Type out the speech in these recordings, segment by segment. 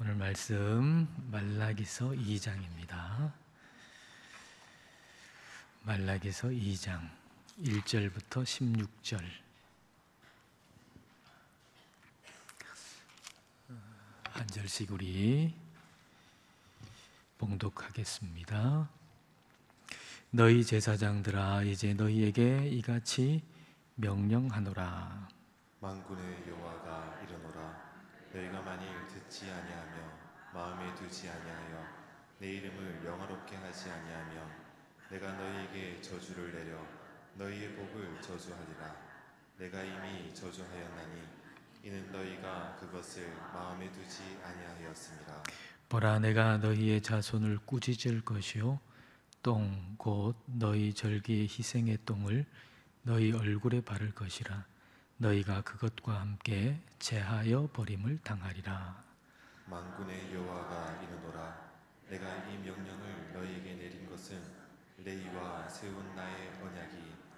오늘 말씀 말라기서 2장입니다. 말라기서 2장 1절부터 16절 한 절씩 우리 봉독하겠습니다. 너희 제사장들아, 이제 너희에게 이같이 명령하노라. 만군의 여호와가 이르노라. 너희가 만일 듣지 아니하며 마음에 두지 아니하여 내 이름을 영화롭게 하지 아니하며 내가 너희에게 저주를 내려 너희의 복을 저주하리라. 내가 이미 저주하였나니 이는 너희가 그것을 마음에 두지 아니하였습니다. 보라, 내가 너희의 자손을 꾸짖을 것이요 똥 곧 너희 절기의 희생의 똥을 너희 얼굴에 바를 것이라. 너희가 그것과 함께 제하여 버림을 당하리라. 만군의 여호와가 이르노라. 내가 이 명령을 너희에게 내린 것은 레위와 세운 나의 언약이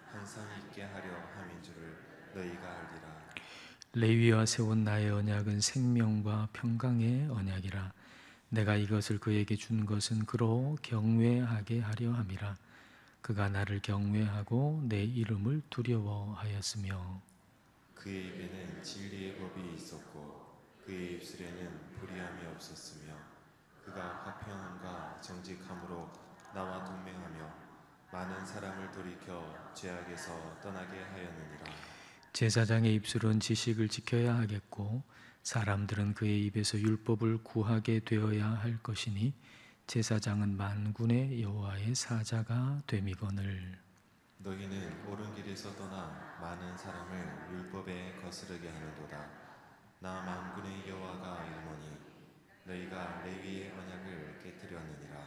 항상 있게 하려 함인 줄을 너희가 알리라. 레위와 세운 나의 언약은 생명과 평강의 언약이라. 내가 이것을 그에게 준 것은 그로 경외하게 하려 함이라. 그가 나를 경외하고 내 이름을 두려워하였으며 그의 입에는 진리의 법이 있었고 그의 입술에는 불의함이 없었으며 그가 화평함과 정직함으로 나와 동맹하며 많은 사람을 돌이켜 죄악에서 떠나게 하였느니라. 제사장의 입술은 지식을 지켜야 하겠고 사람들은 그의 입에서 율법을 구하게 되어야 할 것이니 제사장은 만군의 여호와의 사자가 됨이거늘. 너희는 옳은 길에서 떠나 많은 사람을 율법에 거스르게 하는도다. 나 만군의 여호와가 이르노니 너희가 레위의 언약을 깨뜨렸느니라.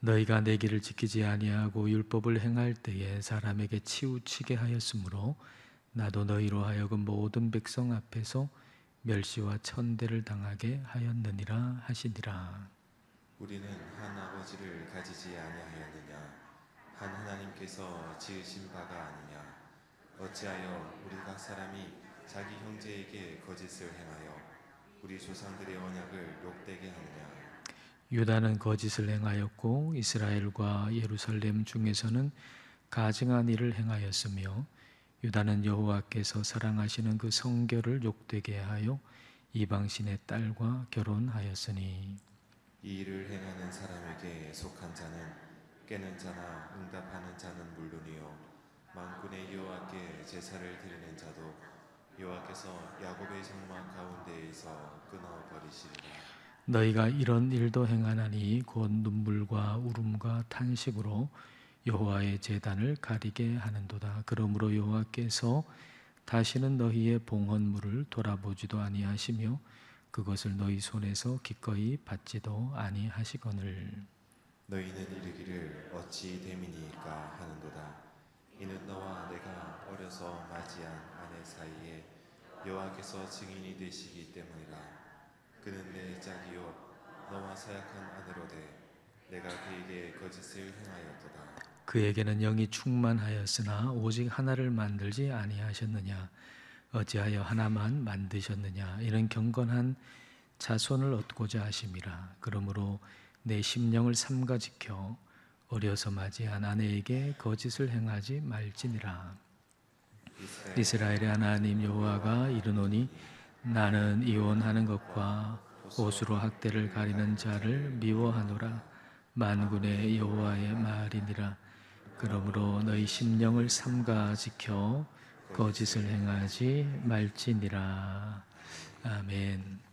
너희가 내 길을 지키지 아니하고 율법을 행할 때에 사람에게 치우치게 하였으므로 나도 너희로 하여금 모든 백성 앞에서 멸시와 천대를 당하게 하였느니라 하시니라. 우리는 한 아버지를 가지지 아니하였느냐? 한 하나님께서 지으신 바가 아니냐? 어찌하여 우리 각 사람이 자기 형제에게 거짓을 행하여 우리 조상들의 언약을 욕되게 하느냐? 유다는 거짓을 행하였고 이스라엘과 예루살렘 중에서는 가증한 일을 행하였으며 유다는 여호와께서 사랑하시는 그 성결을 욕되게 하여 이방신의 딸과 결혼하였으니 이 일을 행하는 사람에게 속한 자는 깨는 자나 응답하는 자는 물론이요 만군의 여호와께 제사를 드리는 자도 여호와께서 야곱의 장막 가운데에서 끊어버리시리라. 너희가 이런 일도 행하나니 곧 눈물과 울음과 탄식으로 여호와의 제단을 가리게 하는도다. 그러므로 여호와께서 다시는 너희의 봉헌물을 돌아보지도 아니하시며 그것을 너희 손에서 기꺼이 받지도 아니하시거늘. 너희는 이르기를 어찌 됨이니까 하는도다. 이는 너와 내가 어려서 맞이한 아내 사이에 여호와께서 증인이 되시기 때문이라. 그는 내 짝이요 너와 사약한 아내로되 내가 그에게 거짓을 행하였도다. 그에게는 영이 충만하였으나 오직 하나를 만들지 아니하셨느냐? 어찌하여 하나만 만드셨느냐? 이런 경건한 자손을 얻고자 하심이라. 그러므로 내 심령을 삼가 지켜 어려서 맞이한 아내에게 거짓을 행하지 말지니라. 이스라엘의 하나님 여호와가 이르노니 나는 이혼하는 것과 옷으로 학대를 가리는 자를 미워하노라. 만군의 여호와의 말이니라. 그러므로 너희 심령을 삼가 지켜 거짓을 행하지 말지니라. 아멘.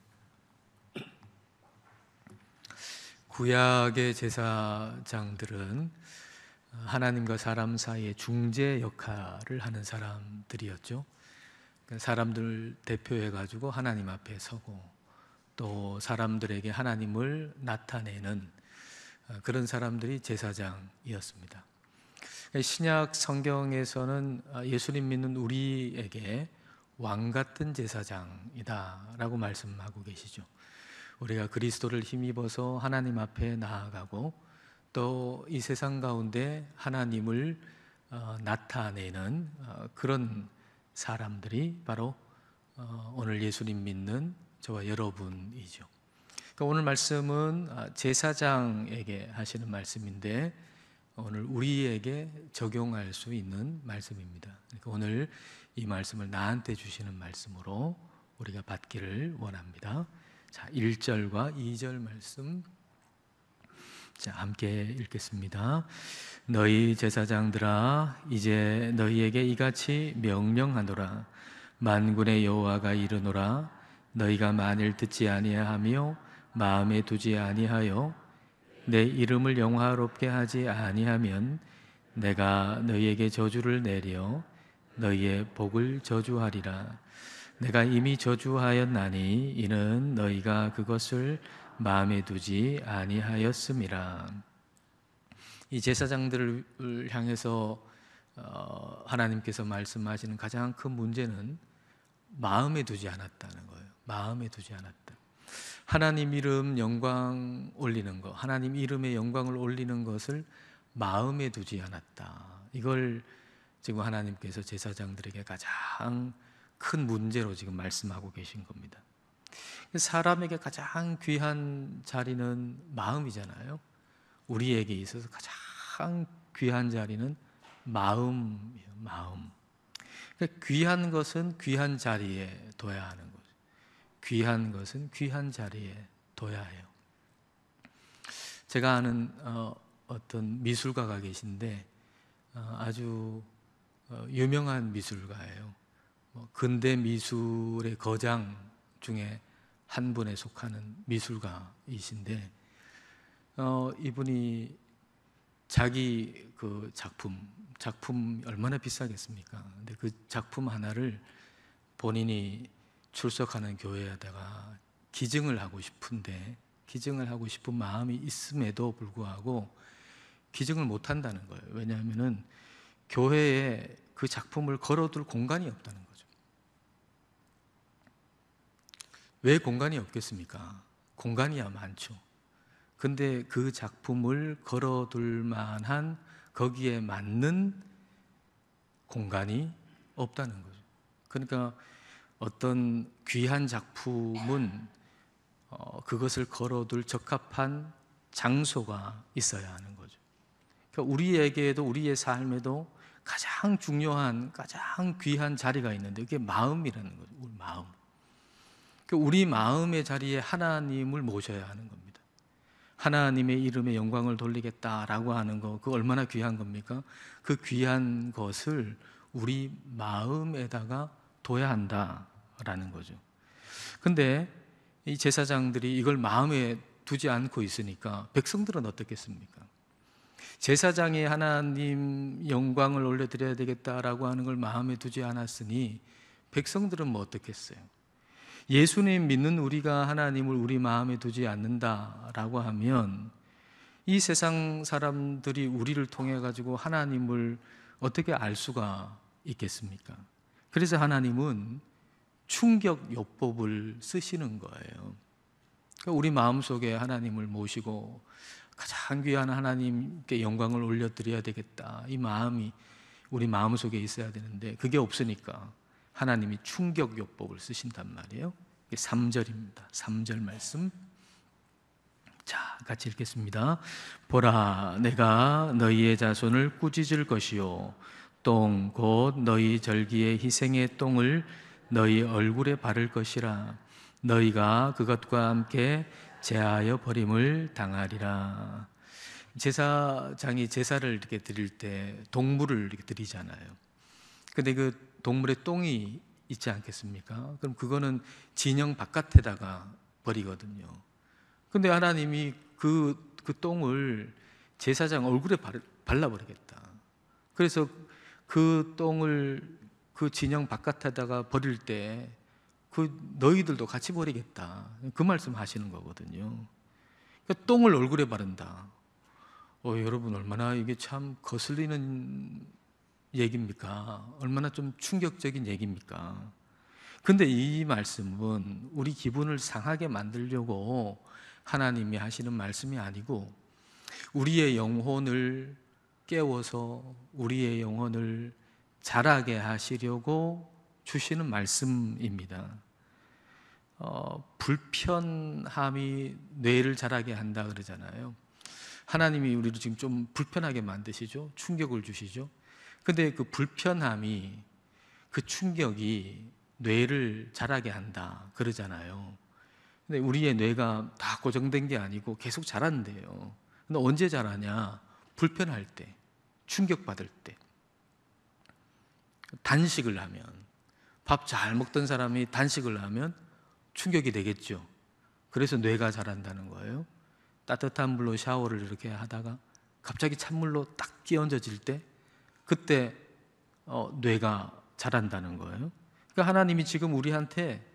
구약의 제사장들은 하나님과 사람 사이의 중재 역할을 하는 사람들이었죠. 사람들 대표해 가지고 하나님 앞에 서고 또 사람들에게 하나님을 나타내는 그런 사람들이 제사장이었습니다. 신약 성경에서는 예수님 믿는 우리에게 왕 같은 제사장이다라고 말씀하고 계시죠. 우리가 그리스도를 힘입어서 하나님 앞에 나아가고 또 이 세상 가운데 하나님을 나타내는 그런 사람들이 바로 오늘 예수님 믿는 저와 여러분이죠. 그러니까 오늘 말씀은 제사장에게 하시는 말씀인데 오늘 우리에게 적용할 수 있는 말씀입니다. 그러니까 오늘 이 말씀을 나한테 주시는 말씀으로 우리가 받기를 원합니다. 자, 1절과 2절 말씀 자, 함께 읽겠습니다. 너희 제사장들아 이제 너희에게 이같이 명령하노라. 만군의 여호와가 이르노라. 너희가 만일 듣지 아니하며 마음에 두지 아니하여 내 이름을 영화롭게 하지 아니하면 내가 너희에게 저주를 내려 너희의 복을 저주하리라. 내가 이미 저주하였나니 이는 너희가 그것을 마음에 두지 아니하였음이라. 이 제사장들을 향해서 하나님께서 말씀하시는 가장 큰 문제는 마음에 두지 않았다는 거예요. 마음에 두지 않았다. 하나님 이름 영광 올리는 것, 하나님 이름의 영광을 올리는 것을 마음에 두지 않았다. 이걸 지금 하나님께서 제사장들에게 가장 큰 문제로 지금 말씀하고 계신 겁니다. 사람에게 가장 귀한 자리는 마음이잖아요. 우리에게 있어서 가장 귀한 자리는 마음이에요. 마음. 그러니까 귀한 것은 귀한 자리에 둬야 하는 거죠. 귀한 것은 귀한 자리에 둬야 해요. 제가 아는 어떤 미술가가 계신데 아주 유명한 미술가예요. 근대 미술의 거장 중에 한 분에 속하는 미술가이신데 이분이 자기 그 작품 얼마나 비싸겠습니까? 근데 그 작품 하나를 본인이 출석하는 교회에다가 기증을 하고 싶은데 기증을 하고 싶은 마음이 있음에도 불구하고 기증을 못 한다는 거예요. 왜냐하면은 교회에 그 작품을 걸어둘 공간이 없다는 거죠. 왜 공간이 없겠습니까? 공간이야 많죠. 근데 그 작품을 걸어둘 만한 거기에 맞는 공간이 없다는 거죠. 그러니까 어떤 귀한 작품은 그것을 걸어둘 적합한 장소가 있어야 하는 거죠. 그러니까 우리에게도 우리의 삶에도 가장 중요한 가장 귀한 자리가 있는데 그게 마음이라는 거죠. 우리 마음. 우리 마음의 자리에 하나님을 모셔야 하는 겁니다. 하나님의 이름에 영광을 돌리겠다라고 하는 거, 그거 얼마나 귀한 겁니까? 그 귀한 것을 우리 마음에다가 둬야 한다라는 거죠. 근데 이 제사장들이 이걸 마음에 두지 않고 있으니까 백성들은 어떻겠습니까? 제사장이 하나님 영광을 올려드려야 되겠다라고 하는 걸 마음에 두지 않았으니 백성들은 뭐 어떻겠어요? 예수님 믿는 우리가 하나님을 우리 마음에 두지 않는다라고 하면 이 세상 사람들이 우리를 통해 가지고 하나님을 어떻게 알 수가 있겠습니까? 그래서 하나님은 충격 요법을 쓰시는 거예요. 그러니까 우리 마음속에 하나님을 모시고 가장 귀한 하나님께 영광을 올려드려야 되겠다, 이 마음이 우리 마음속에 있어야 되는데 그게 없으니까 하나님이 충격 요법을 쓰신단 말이에요. 3절입니다. 3절 말씀. 자, 같이 읽겠습니다. 보라, 내가 너희의 자손을 꾸짖을 것이요 똥 곧 너희 절기의 희생의 똥을 너희 얼굴에 바를 것이라. 너희가 그것과 함께 제하여 버림을 당하리라. 제사장이 제사를 이렇게 드릴 때 동물을 이렇게 드리잖아요. 근데 그 동물의 똥이 있지 않겠습니까? 그럼 그거는 진영 바깥에다가 버리거든요. 근데 하나님이 그 똥을 제사장 얼굴에 발라버리겠다. 그래서 그 똥을 그 진영 바깥에다가 버릴 때 너희들도 같이 버리겠다. 그 말씀 하시는 거거든요. 그러니까 똥을 얼굴에 바른다. 여러분 얼마나 이게 참 거슬리는 얘기입니까? 얼마나 좀 충격적인 얘기입니까? 근데 이 말씀은 우리 기분을 상하게 만들려고 하나님이 하시는 말씀이 아니고 우리의 영혼을 깨워서 우리의 영혼을 자라게 하시려고 주시는 말씀입니다. 불편함이 뇌를 자라게 한다 그러잖아요. 하나님이 우리를 지금 좀 불편하게 만드시죠. 충격을 주시죠. 근데 그 불편함이, 그 충격이 뇌를 자라게 한다 그러잖아요. 근데 우리의 뇌가 다 고정된 게 아니고 계속 자란대요. 근데 언제 자라냐? 불편할 때, 충격받을 때. 단식을 하면, 밥 잘 먹던 사람이 단식을 하면 충격이 되겠죠. 그래서 뇌가 자란다는 거예요. 따뜻한 물로 샤워를 이렇게 하다가 갑자기 찬물로 딱 끼얹어질 때, 그때 뇌가 자란다는 거예요. 그러니까 하나님이 지금 우리한테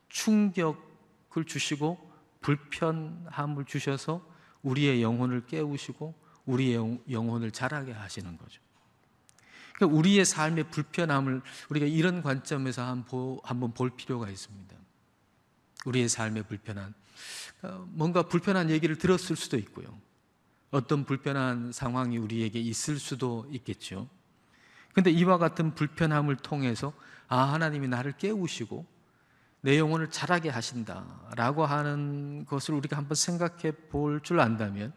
충격을 주시고 불편함을 주셔서 우리의 영혼을 깨우시고 우리의 영혼을 자라게 하시는 거죠. 그러니까 우리의 삶의 불편함을 우리가 이런 관점에서 한번 볼 필요가 있습니다. 우리의 삶의 불편함, 뭔가 불편한 얘기를 들었을 수도 있고요. 어떤 불편한 상황이 우리에게 있을 수도 있겠죠. 근데 이와 같은 불편함을 통해서 하나님이 나를 깨우시고 내 영혼을 자라게 하신다라고 하는 것을 우리가 한번 생각해 볼 줄 안다면,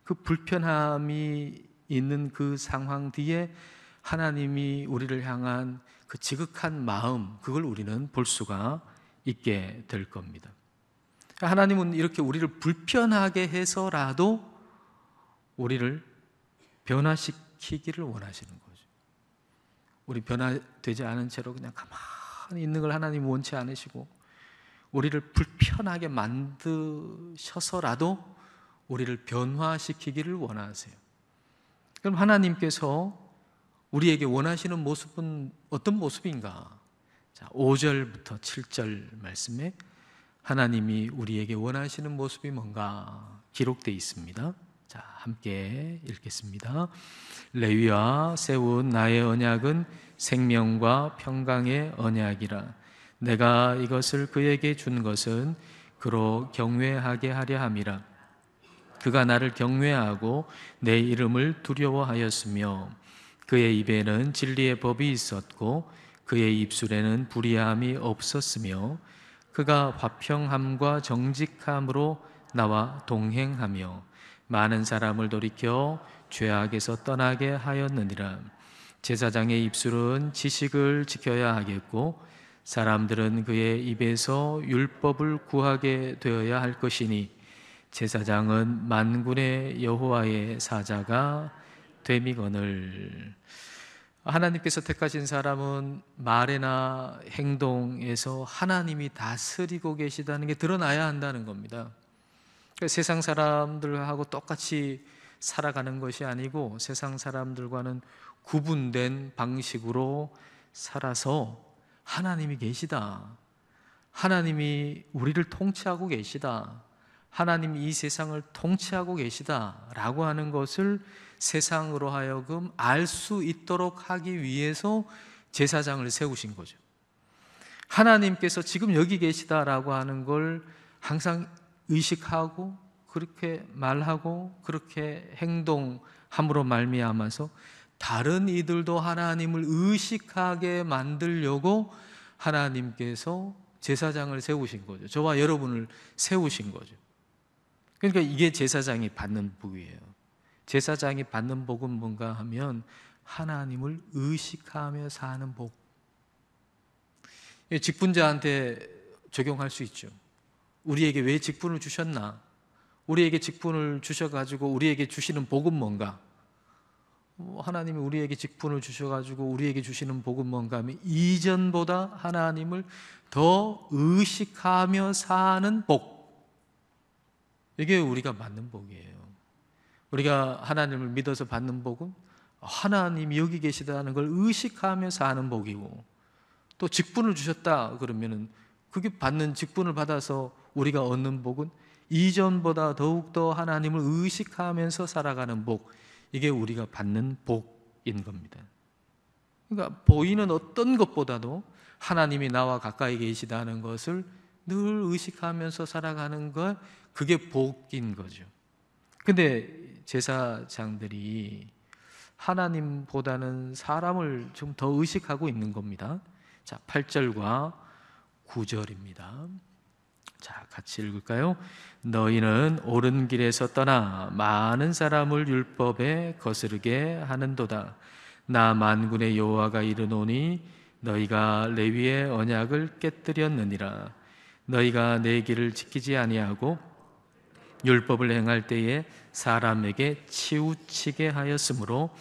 그 불편함이 있는 그 상황 뒤에 하나님이 우리를 향한 그 지극한 마음, 그걸 우리는 볼 수가 있게 될 겁니다. 하나님은 이렇게 우리를 불편하게 해서라도 우리를 변화시키기를 원하시는 거죠. 우리 변화되지 않은 채로 그냥 가만히 있는 걸 하나님은 원치 않으시고, 우리를 불편하게 만드셔서라도 우리를 변화시키기를 원하세요. 그럼 하나님께서 우리에게 원하시는 모습은 어떤 모습인가? 자, 5절부터 7절 말씀에 하나님이 우리에게 원하시는 모습이 뭔가 기록되어 있습니다. 자, 함께 읽겠습니다. 레위와 세운 나의 언약은 생명과 평강의 언약이라. 내가 이것을 그에게 준 것은 그로 경외하게 하려 함이라. 그가 나를 경외하고 내 이름을 두려워하였으며 그의 입에는 진리의 법이 있었고 그의 입술에는 불의함이 없었으며 그가 화평함과 정직함으로 나와 동행하며 많은 사람을 돌이켜 죄악에서 떠나게 하였느니라. 제사장의 입술은 지식을 지켜야 하겠고 사람들은 그의 입에서 율법을 구하게 되어야 할 것이니 제사장은 만군의 여호와의 사자가 됨이거늘. 하나님께서 택하신 사람은 말이나 행동에서 하나님이 다스리고 계시다는 게 드러나야 한다는 겁니다. 그러니까 세상 사람들하고 똑같이 살아가는 것이 아니고 세상 사람들과는 구분된 방식으로 살아서 하나님이 계시다, 하나님이 우리를 통치하고 계시다, 하나님이 이 세상을 통치하고 계시다라고 하는 것을 세상으로 하여금 알 수 있도록 하기 위해서 제사장을 세우신 거죠. 하나님께서 지금 여기 계시다라고 하는 걸 항상 의식하고 그렇게 말하고 그렇게 행동함으로 말미암아서 다른 이들도 하나님을 의식하게 만들려고 하나님께서 제사장을 세우신 거죠. 저와 여러분을 세우신 거죠. 그러니까 이게 제사장이 받는 복이에요. 제사장이 받는 복은 뭔가 하면 하나님을 의식하며 사는 복. 직분자한테 적용할 수 있죠. 우리에게 왜 직분을 주셨나? 우리에게 직분을 주셔가지고 우리에게 주시는 복은 뭔가? 하나님이 우리에게 직분을 주셔가지고 우리에게 주시는 복은 뭔가 하면 이전보다 하나님을 더 의식하며 사는 복. 이게 우리가 받는 복이에요. 우리가 하나님을 믿어서 받는 복은 하나님이 여기 계시다는 걸 의식하며 사는 복이고, 또 직분을 주셨다 그러면은 그게 받는 직분을 받아서 우리가 얻는 복은 이전보다 더욱더 하나님을 의식하면서 살아가는 복, 이게 우리가 받는 복인 겁니다. 그러니까 보이는 어떤 것보다도 하나님이 나와 가까이 계시다는 것을 늘 의식하면서 살아가는 것, 그게 복인 거죠. 근데 제사장들이 하나님보다는 사람을 좀 더 의식하고 있는 겁니다. 자, 8절과 9절입니다. 자, 같이 읽을까요? 너희는 옳은 길에서 떠나 많은 사람을 율법에 거스르게 하는도다. 나 만군의 여호와가 이르노니 너희가 레위의 언약을 깨뜨렸느니라. 너희가 내 길을 지키지 아니하고 율법을 행할 때에 사람에게 치우치게 하였으므로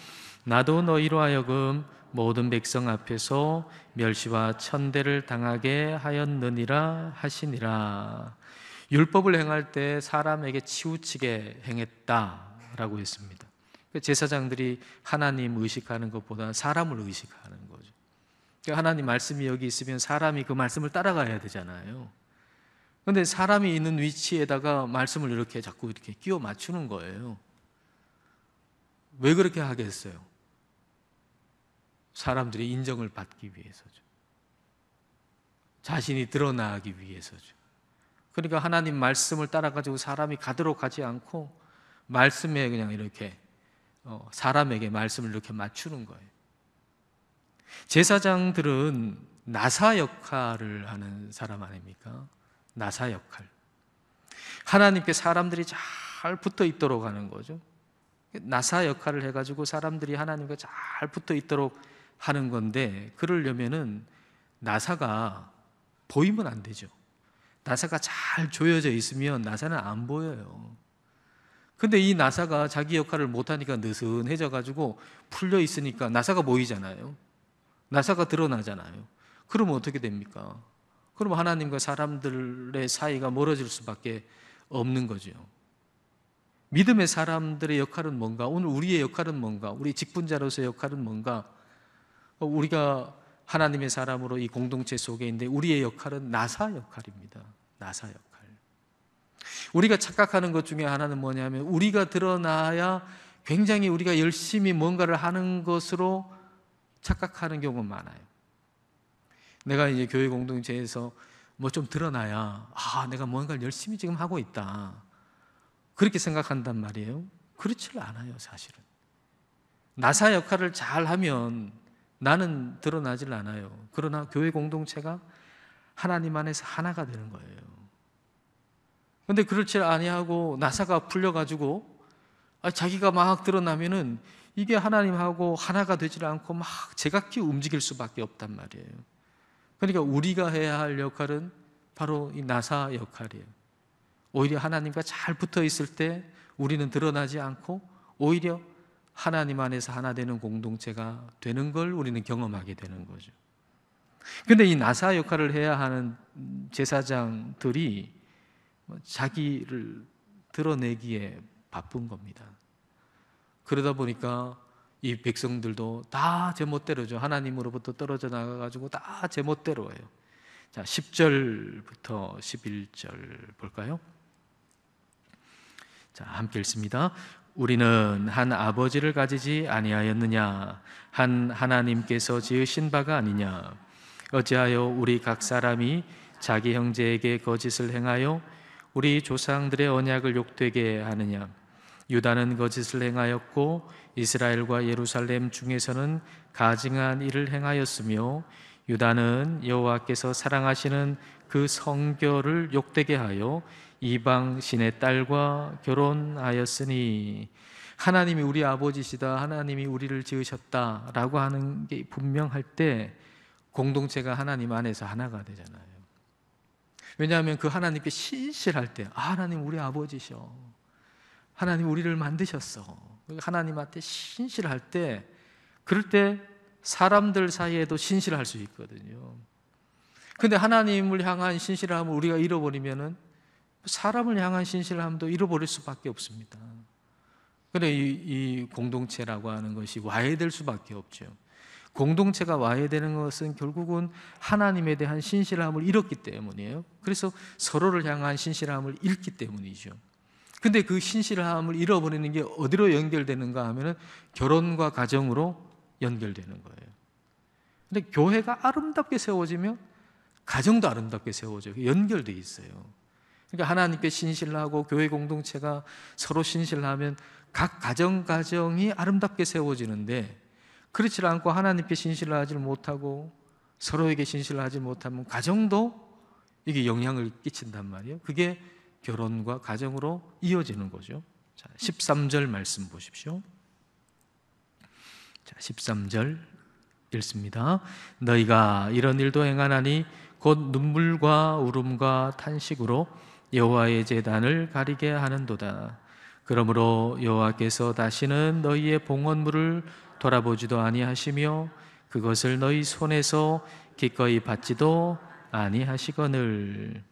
나도 너희로 하여금 모든 백성 앞에서 멸시와 천대를 당하게 하였느니라 하시니라. 율법을 행할 때 사람에게 치우치게 행했다라고 했습니다. 제사장들이 하나님 의식하는 것보다 사람을 의식하는 거죠. 하나님 말씀이 여기 있으면 사람이 그 말씀을 따라가야 되잖아요. 그런데 사람이 있는 위치에다가 말씀을 이렇게 자꾸 이렇게 끼워 맞추는 거예요. 왜 그렇게 하겠어요? 사람들이 인정을 받기 위해서죠. 자신이 드러나기 위해서죠. 그러니까 하나님 말씀을 따라가지고 사람이 가도록 하지 않고 말씀에 그냥 이렇게 사람에게 말씀을 이렇게 맞추는 거예요. 제사장들은 나사 역할을 하는 사람 아닙니까? 나사 역할. 하나님께 사람들이 잘 붙어 있도록 하는 거죠. 나사 역할을 해가지고 사람들이 하나님과 잘 붙어 있도록 하는 건데, 그러려면은 나사가 보이면 안 되죠. 나사가 잘 조여져 있으면 나사는 안 보여요. 근데 이 나사가 자기 역할을 못하니까 느슨해져가지고 풀려 있으니까 나사가 보이잖아요. 나사가 드러나잖아요. 그러면 어떻게 됩니까? 그럼 하나님과 사람들의 사이가 멀어질 수밖에 없는 거죠. 믿음의 사람들의 역할은 뭔가? 오늘 우리의 역할은 뭔가? 우리 직분자로서의 역할은 뭔가? 우리가 하나님의 사람으로 이 공동체 속에 있는데 우리의 역할은 나사 역할입니다. 나사 역할. 우리가 착각하는 것 중에 하나는 뭐냐면 우리가 드러나야 굉장히 우리가 열심히 뭔가를 하는 것으로 착각하는 경우가 많아요. 내가 이제 교회 공동체에서 뭐 좀 드러나야 내가 뭔가를 열심히 지금 하고 있다, 그렇게 생각한단 말이에요. 그렇지 않아요. 사실은 나사 역할을 잘하면 나는 드러나질 않아요. 그러나 교회 공동체가 하나님 안에서 하나가 되는 거예요. 그런데 그렇지 아니하고 나사가 풀려가지고 자기가 막 드러나면은 이게 하나님하고 하나가 되질 않고 막 제각기 움직일 수밖에 없단 말이에요. 그러니까 우리가 해야 할 역할은 바로 이 나사 역할이에요. 오히려 하나님과 잘 붙어 있을 때 우리는 드러나지 않고 오히려 하나님 안에서 하나 되는 공동체가 되는 걸 우리는 경험하게 되는 거죠. 그런데 이 나사 역할을 해야 하는 제사장들이 자기를 드러내기에 바쁜 겁니다. 그러다 보니까 이 백성들도 다 제멋대로죠. 하나님으로부터 떨어져 나가가지고 다 제멋대로 해요. 자, 10절부터 11절 볼까요? 자, 함께 읽습니다. 우리는 한 아버지를 가지지 아니하였느냐? 한 하나님께서 지으신 바가 아니냐? 어찌하여 우리 각 사람이 자기 형제에게 거짓을 행하여 우리 조상들의 언약을 욕되게 하느냐? 유다는 거짓을 행하였고 이스라엘과 예루살렘 중에서는 가증한 일을 행하였으며 유다는 여호와께서 사랑하시는 그 성결을 욕되게 하여 이방 신의 딸과 결혼하였으니. 하나님이 우리 아버지시다, 하나님이 우리를 지으셨다라고 하는 게 분명할 때 공동체가 하나님 안에서 하나가 되잖아요. 왜냐하면 그 하나님께 신실할 때 하나님 우리 아버지셔, 하나님 우리를 만드셨어, 하나님한테 신실할 때, 그럴 때 사람들 사이에도 신실할 수 있거든요. 근데 하나님을 향한 신실함을 우리가 잃어버리면은 사람을 향한 신실함도 잃어버릴 수밖에 없습니다. 그래 이 공동체라고 하는 것이 와해될 수밖에 없죠. 공동체가 와해되는 것은 결국은 하나님에 대한 신실함을 잃었기 때문이에요. 그래서 서로를 향한 신실함을 잃기 때문이죠. 근데 그 신실함을 잃어버리는 게 어디로 연결되는가 하면은 결혼과 가정으로 연결되는 거예요. 근데 교회가 아름답게 세워지면 가정도 아름답게 세워져요. 연결돼 있어요. 그러니까 하나님께 신실하고 교회 공동체가 서로 신실하면 각 가정이 아름답게 세워지는데, 그렇지 않고 하나님께 신실하지 못하고 서로에게 신실하지 못하면 가정도 이게 영향을 끼친단 말이에요. 그게 결혼과 가정으로 이어지는 거죠. 자, 13절 말씀 보십시오. 자, 13절 읽습니다. 너희가 이런 일도 행하나니 곧 눈물과 울음과 탄식으로 여호와의 제단을 가리게 하는도다. 그러므로 여호와께서 다시는 너희의 봉헌물을 돌아보지도 아니하시며 그것을 너희 손에서 기꺼이 받지도 아니하시거늘.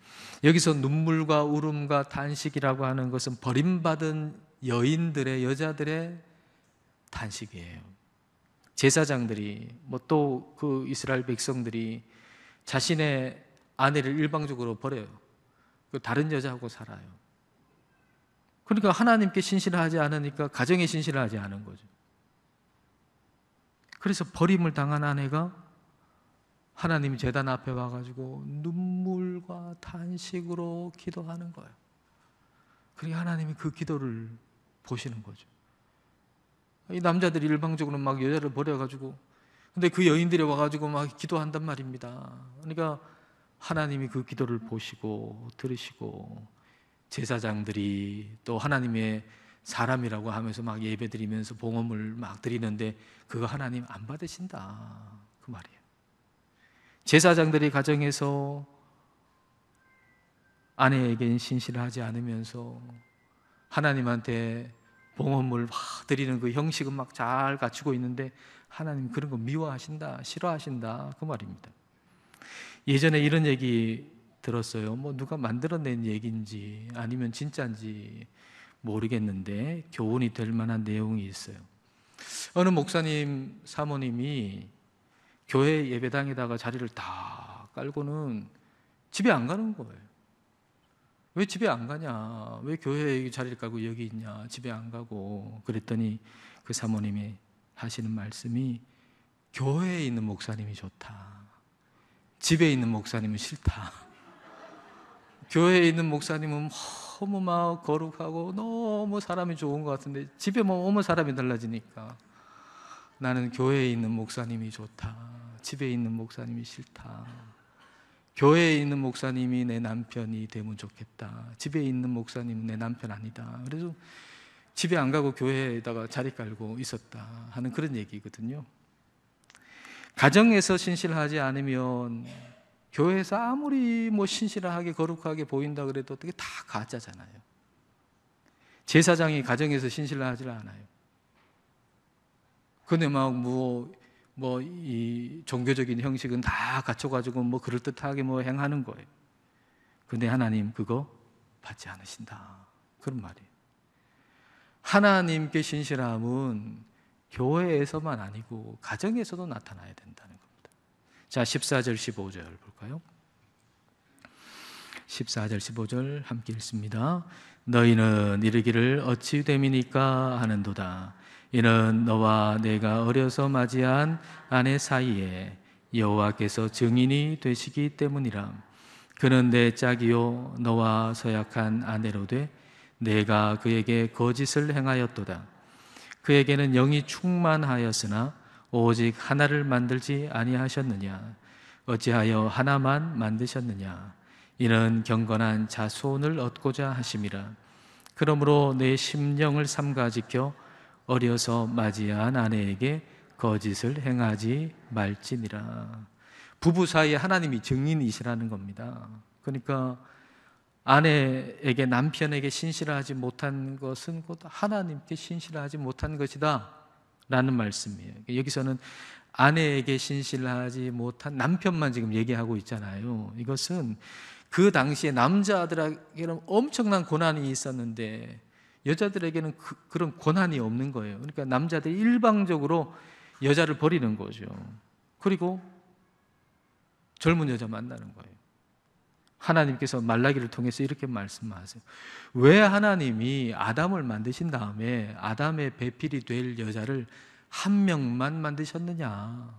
여기서 눈물과 울음과 탄식이라고 하는 것은 버림받은 여인들의, 여자들의 탄식이에요. 제사장들이 또 그 이스라엘 백성들이 자신의 아내를 일방적으로 버려요. 다른 여자하고 살아요. 그러니까 하나님께 신실을 하지 않으니까 가정에 신실을 하지 않은 거죠. 그래서 버림을 당한 아내가 하나님 제단 앞에 와가지고 눈물과 탄식으로 기도하는 거예요. 그러니까 하나님이 그 기도를 보시는 거죠. 이 남자들이 일방적으로 막 여자를 버려가지고, 근데 그 여인들이 와가지고 막 기도한단 말입니다. 그러니까 하나님이 그 기도를 보시고 들으시고, 제사장들이 또 하나님의 사람이라고 하면서 막 예배드리면서 봉헌을 막 드리는데 그거 하나님 안 받으신다, 그 말이에요. 제사장들이 가정에서 아내에겐 신실하지 않으면서 하나님한테 봉헌물 막 드리는 그 형식은 막 잘 갖추고 있는데 하나님 그런 거 미워하신다, 싫어하신다, 그 말입니다. 예전에 이런 얘기 들었어요. 누가 만들어낸 얘기인지 아니면 진짜인지 모르겠는데 교훈이 될 만한 내용이 있어요. 어느 목사님 사모님이 교회 예배당에다가 자리를 다 깔고는 집에 안 가는 거예요. 왜 집에 안 가냐? 왜 교회에 자리를 깔고 여기 있냐? 집에 안 가고. 그랬더니 그 사모님이 하시는 말씀이 교회에 있는 목사님이 좋다. 집에 있는 목사님은 싫다. 교회에 있는 목사님은 너무 막 거룩하고 너무 사람이 좋은 것 같은데 집에 너무 사람이 달라지니까 나는 교회에 있는 목사님이 좋다. 집에 있는 목사님이 싫다. 교회에 있는 목사님이 내 남편이 되면 좋겠다. 집에 있는 목사님은 내 남편 아니다. 그래서 집에 안 가고 교회에다가 자리 깔고 있었다 하는 그런 얘기거든요. 가정에서 신실하지 않으면 교회에서 아무리 신실하게 거룩하게 보인다 그래도 어떻게 다 가짜잖아요. 제사장이 가정에서 신실하지 않아요. 근데 이 종교적인 형식은 다 갖춰가지고 그럴듯하게 행하는 거예요. 근데 하나님 그거 받지 않으신다, 그런 말이에요. 하나님께 신실함은 교회에서만 아니고 가정에서도 나타나야 된다는 겁니다. 자, 14절 15절 볼까요? 14절 15절 함께 읽습니다. 너희는 이르기를 어찌 됨이니까 하는도다. 이는 너와 내가 어려서 맞이한 아내 사이에 여호와께서 증인이 되시기 때문이라. 그는 내 짝이요 너와 서약한 아내로 돼 내가 그에게 거짓을 행하였도다. 그에게는 영이 충만하였으나 오직 하나를 만들지 아니하셨느냐? 어찌하여 하나만 만드셨느냐? 이는 경건한 자손을 얻고자 하심이라. 그러므로 내 심령을 삼가 지켜 어려서 맞이한 아내에게 거짓을 행하지 말지니라. 부부 사이에 하나님이 증인이시라는 겁니다. 그러니까 아내에게, 남편에게 신실하지 못한 것은 곧 하나님께 신실하지 못한 것이다 라는 말씀이에요. 여기서는 아내에게 신실하지 못한 남편만 지금 얘기하고 있잖아요. 이것은 그 당시에 남자들에게는 엄청난 고난이 있었는데 여자들에게는 그런 고난이 없는 거예요. 그러니까 남자들이 일방적으로 여자를 버리는 거죠. 그리고 젊은 여자 만나는 거예요. 하나님께서 말라기를 통해서 이렇게 말씀하세요. 왜 하나님이 아담을 만드신 다음에 아담의 배필이 될 여자를 한 명만 만드셨느냐?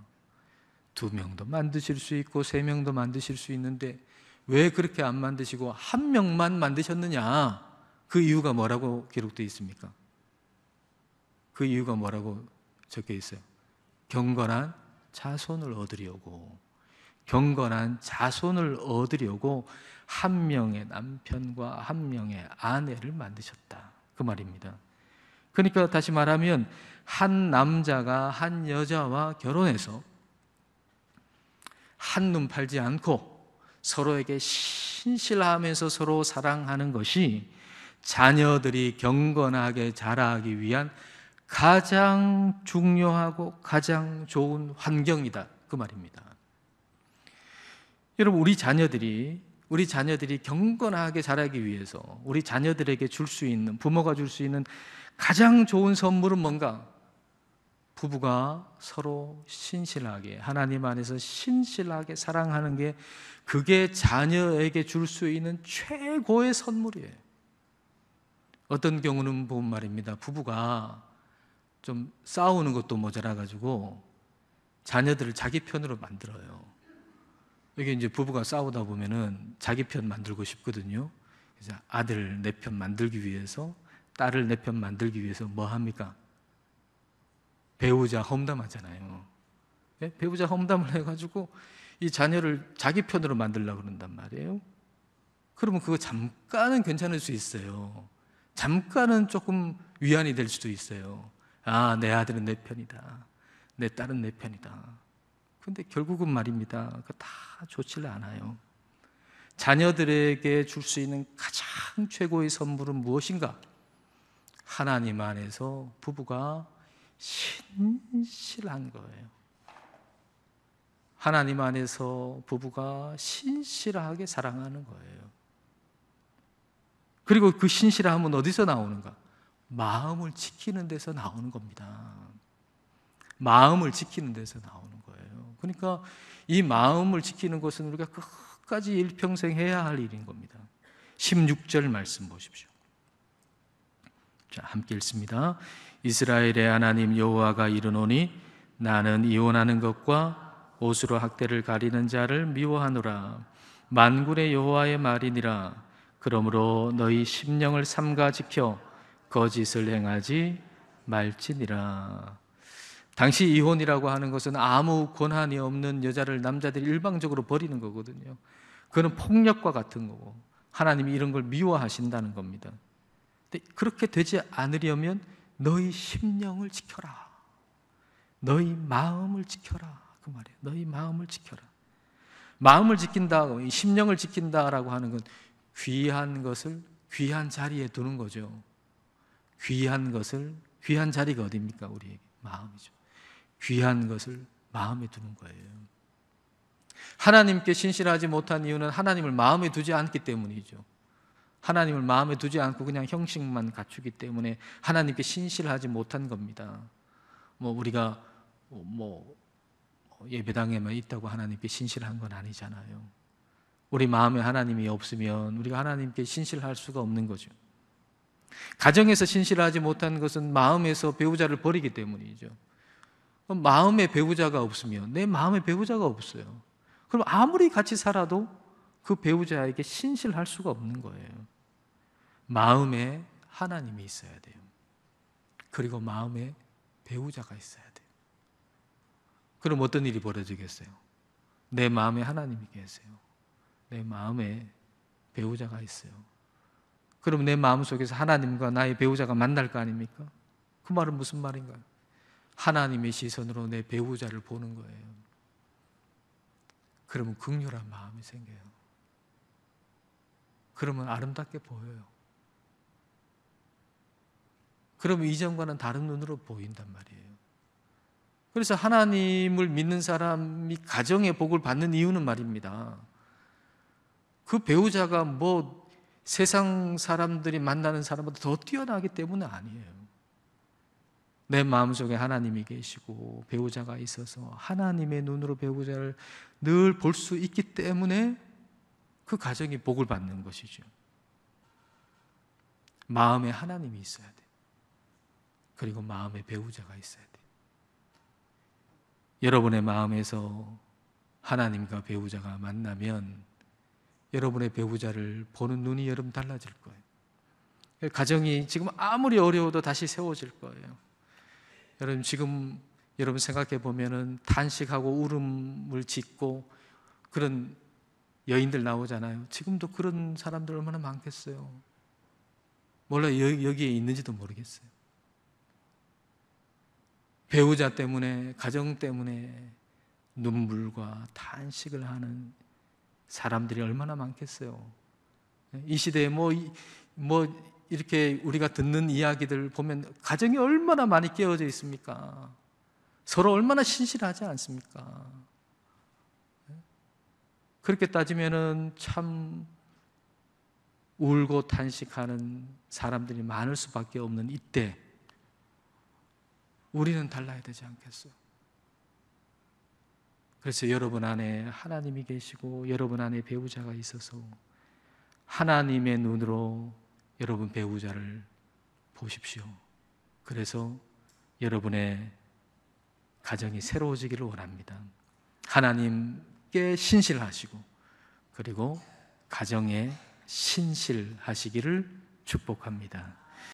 2명도 만드실 수 있고 3명도 만드실 수 있는데 왜 그렇게 안 만드시고 한 명만 만드셨느냐? 그 이유가 뭐라고 기록되어 있습니까? 그 이유가 뭐라고 적혀 있어요? 경건한 자손을 얻으려고. 경건한 자손을 얻으려고 한 명의 남편과 한 명의 아내를 만드셨다, 그 말입니다. 그러니까 다시 말하면 한 남자가 한 여자와 결혼해서 한눈 팔지 않고 서로에게 신실하면서 서로 사랑하는 것이 자녀들이 경건하게 자라기 위한 가장 중요하고 가장 좋은 환경이다, 그 말입니다. 여러분, 우리 자녀들이 경건하게 자라기 위해서 우리 자녀들에게 줄 수 있는, 부모가 줄 수 있는 가장 좋은 선물은 뭔가? 부부가 서로 신실하게, 하나님 안에서 신실하게 사랑하는 게, 그게 자녀에게 줄 수 있는 최고의 선물이에요. 어떤 경우는 보면 말입니다, 부부가 좀 싸우는 것도 모자라가지고 자녀들을 자기 편으로 만들어요. 이게 이제 부부가 싸우다 보면은 자기 편 만들고 싶거든요. 그래서 아들 내 편 만들기 위해서, 딸을 내 편 만들기 위해서 뭐 합니까? 배우자 험담하잖아요. 네? 배우자 험담을 해가지고 이 자녀를 자기 편으로 만들려고 그런단 말이에요. 그러면 그거 잠깐은 괜찮을 수 있어요. 잠깐은 조금 위안이 될 수도 있어요. 아, 내 아들은 내 편이다, 내 딸은 내 편이다. 근데 결국은 말입니다, 그거 다 좋지 않아요. 자녀들에게 줄 수 있는 가장 최고의 선물은 무엇인가? 하나님 안에서 부부가 신실한 거예요. 하나님 안에서 부부가 신실하게 사랑하는 거예요. 그리고 그 신실함은 어디서 나오는가? 마음을 지키는 데서 나오는 겁니다. 마음을 지키는 데서 나오는 거예요. 그러니까 이 마음을 지키는 것은 우리가 끝까지 일평생 해야 할 일인 겁니다. 16절 말씀 보십시오. 자, 함께 읽습니다. 이스라엘의 하나님 여호와가 이르노니 나는 이혼하는 것과 옷으로 학대를 가리는 자를 미워하노라. 만군의 여호와의 말이니라. 그러므로 너희 심령을 삼가 지켜 거짓을 행하지 말지니라. 당시 이혼이라고 하는 것은 아무 권한이 없는 여자를 남자들이 일방적으로 버리는 거거든요. 그건 폭력과 같은 거고, 하나님이 이런 걸 미워하신다는 겁니다. 근데 그렇게 되지 않으려면 너희 심령을 지켜라, 너희 마음을 지켜라, 그 말이에요. 너희 마음을 지켜라. 마음을 지킨다, 심령을 지킨다라고 하는 건 귀한 것을 귀한 자리에 두는 거죠. 귀한 것을, 귀한 자리가 어디입니까? 우리에게 마음이죠. 귀한 것을 마음에 두는 거예요. 하나님께 신실하지 못한 이유는 하나님을 마음에 두지 않기 때문이죠. 하나님을 마음에 두지 않고 그냥 형식만 갖추기 때문에 하나님께 신실하지 못한 겁니다. 우리가 예배당에만 있다고 하나님께 신실한 건 아니잖아요. 우리 마음에 하나님이 없으면 우리가 하나님께 신실할 수가 없는 거죠. 가정에서 신실하지 못한 것은 마음에서 배우자를 버리기 때문이죠. 마음에 배우자가 없으면, 내 마음에 배우자가 없어요. 그럼 아무리 같이 살아도 그 배우자에게 신실할 수가 없는 거예요. 마음에 하나님이 있어야 돼요. 그리고 마음에 배우자가 있어야 돼요. 그럼 어떤 일이 벌어지겠어요? 내 마음에 하나님이 계세요. 내 마음에 배우자가 있어요. 그럼 내 마음속에서 하나님과 나의 배우자가 만날 거 아닙니까? 그 말은 무슨 말인가요? 하나님의 시선으로 내 배우자를 보는 거예요. 그러면 긍휼한 마음이 생겨요. 그러면 아름답게 보여요. 그러면 이전과는 다른 눈으로 보인단 말이에요. 그래서 하나님을 믿는 사람이 가정의 복을 받는 이유는 말입니다, 그 배우자가 세상 사람들이 만나는 사람보다 더 뛰어나기 때문은 아니에요. 내 마음속에 하나님이 계시고 배우자가 있어서 하나님의 눈으로 배우자를 늘 볼 수 있기 때문에 그 가정이 복을 받는 것이죠. 마음에 하나님이 있어야 돼. 그리고 마음에 배우자가 있어야 돼. 여러분의 마음에서 하나님과 배우자가 만나면 여러분의 배우자를 보는 눈이 여러분 달라질 거예요. 가정이 지금 아무리 어려워도 다시 세워질 거예요. 여러분 지금 여러분 생각해 보면은 탄식하고 울음을 짓고 그런 여인들 나오잖아요. 지금도 그런 사람들 얼마나 많겠어요. 몰라요. 여기에 있는지도 모르겠어요. 배우자 때문에, 가정 때문에 눈물과 탄식을 하는 사람들이 얼마나 많겠어요. 이 시대에 뭐 이렇게 우리가 듣는 이야기들 보면 가정이 얼마나 많이 깨어져 있습니까? 서로 얼마나 신실하지 않습니까? 그렇게 따지면은 참 울고 탄식하는 사람들이 많을 수밖에 없는 이때 우리는 달라야 되지 않겠어요? 그래서 여러분 안에 하나님이 계시고 여러분 안에 배우자가 있어서 하나님의 눈으로 여러분 배우자를 보십시오. 그래서 여러분의 가정이 새로워지기를 원합니다. 하나님께 신실하시고 그리고 가정에 신실하시기를 축복합니다.